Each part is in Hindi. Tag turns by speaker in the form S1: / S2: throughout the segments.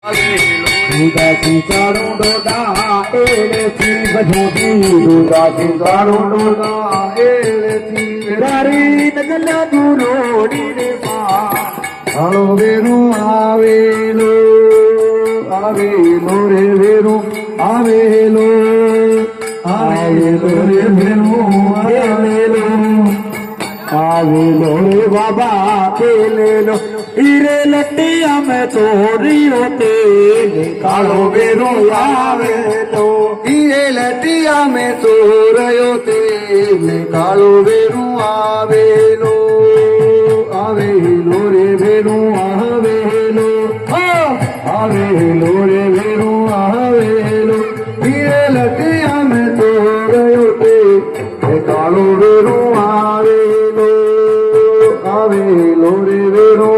S1: Dudasi sarung doda eleti bajodi Dudasi sarung doda eleti dari nagala durodi deva alo veru avelo avelo re veru avelo avelo re veru avelo avelo re baba kelelo हीरे लट्टिया में तोरी होते कालो बेरो आवे लो हीरे लट्टिया में तोर होते कालो बेरू आवे लो रे बेरू आवे लो रे बेरू आवे लो हीरे लट्टिया में तोर होते कालो बेरू आवे लो रे बेरू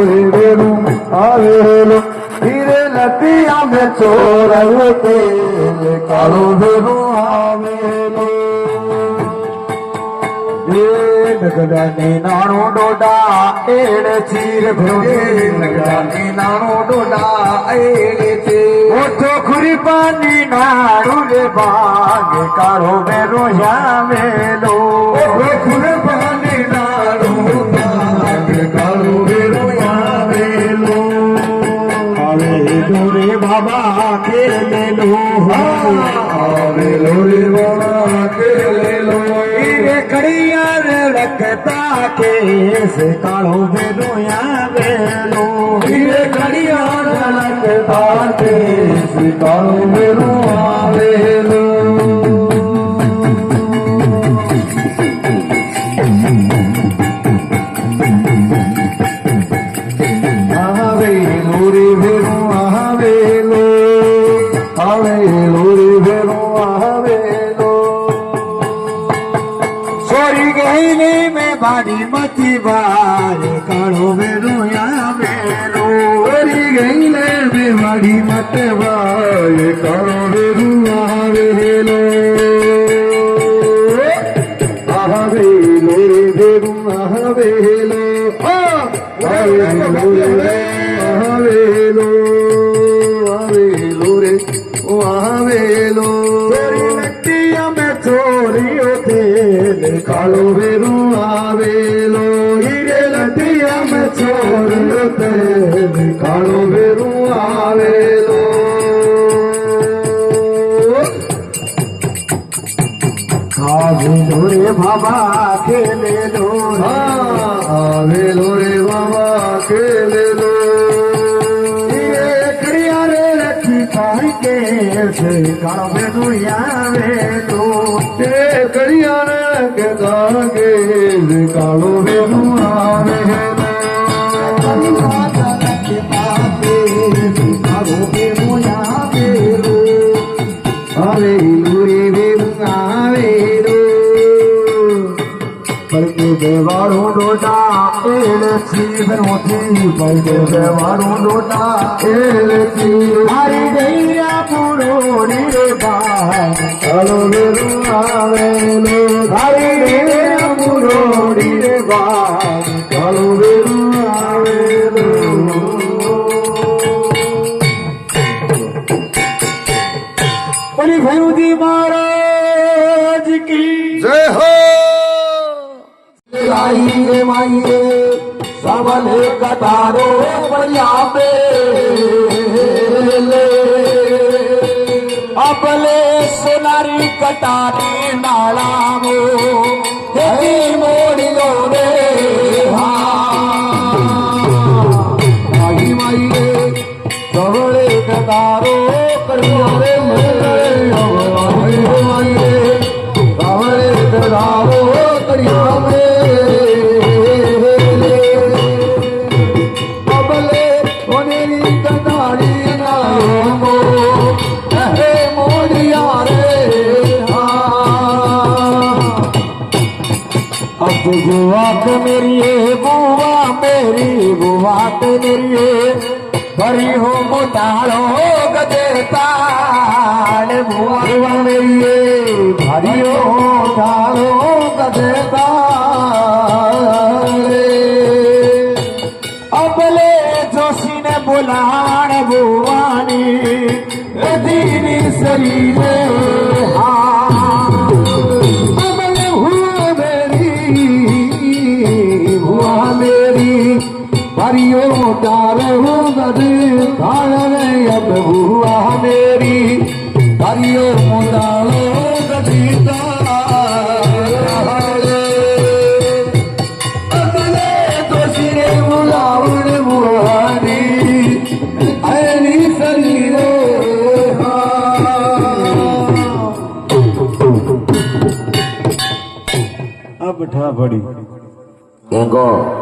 S1: रे बेरू आवेलो हीरे लटिया में चोर होते कालो बेरू आवेलो नगदानी नानो डोडा एड़े चीर भोगे नगदानी नानो डोडा एड़े चीर ओठो खुरी पानी नाड़ू रे बाग कालो बेरू आवेलो ओठो खुरी पानी नाड़ू बाग कालो बेरू आवेलो आवेलो रे बाबा के ले लो आवेलो रे बाबा के ले लो कड़िया रखता के से कालो बेरो आवेलो ये कड़िया रखता के से कालो बेरो आवेलो आवेलो रे बेरो आवेलो आवेलो रे बेरो आवेलो सोरी गईले में बाड़ी मती बार काढ़ो बेरो आवेलो सोरी गईले में बाड़ी मत बार काढ़ो बेरो आवेलो आवेलो रे बेरो आवेलो आवेलो रे आवेलो आवेलो रे आवेलो सोरी लट्टिया में चोरी होते कालो बेरू आवेलो हीरे लटिया में चोर होते कालो बेरू आवेलो आवेलो रे बाबा खेले लो आवेलो रे बाबा खेले लो ये कड़िया रे रखी ताई के से कालो बेरू आवेलो कड़िया के दागे कालो बेरू आवेलो आवेलो रे बेरू आवेलो पलके देवारो डोटा एले चीर होती पलके देवारो डोटा एले चीर मारी गईया पुरोड़ी रे बाग कालो बेरू आवेलो मारी गईया पुरोड़ी रे बाग कालो बेरू आवेलो बड़ी भैरूजी महाराज की जय हो आइए माइए सबले कतारो बढ़िया पे अपले सोनारी कटारी नाला मो देखी मोड़ी लो रे आई माइए सबले कतारो बढ़िया रे माइए सबले कतारो बढ़िया में बुआत मेरी बुआ मेरी बुआत मेरी भरी हो मोटालो गदेताल बुआ मेरी भरी हो मोटालो गदेताल अब
S2: अबले जोशी ने बोलाण बुवानी दीनी शरीरे
S1: अबले हुआ मेरी परियो डारो गदे काले अब हुआ मेरी परियो डालो गदी अबले दोषी ने बुलावण बुआनी ऐनी शरीरे
S2: अब ठा पड़ी
S1: Yango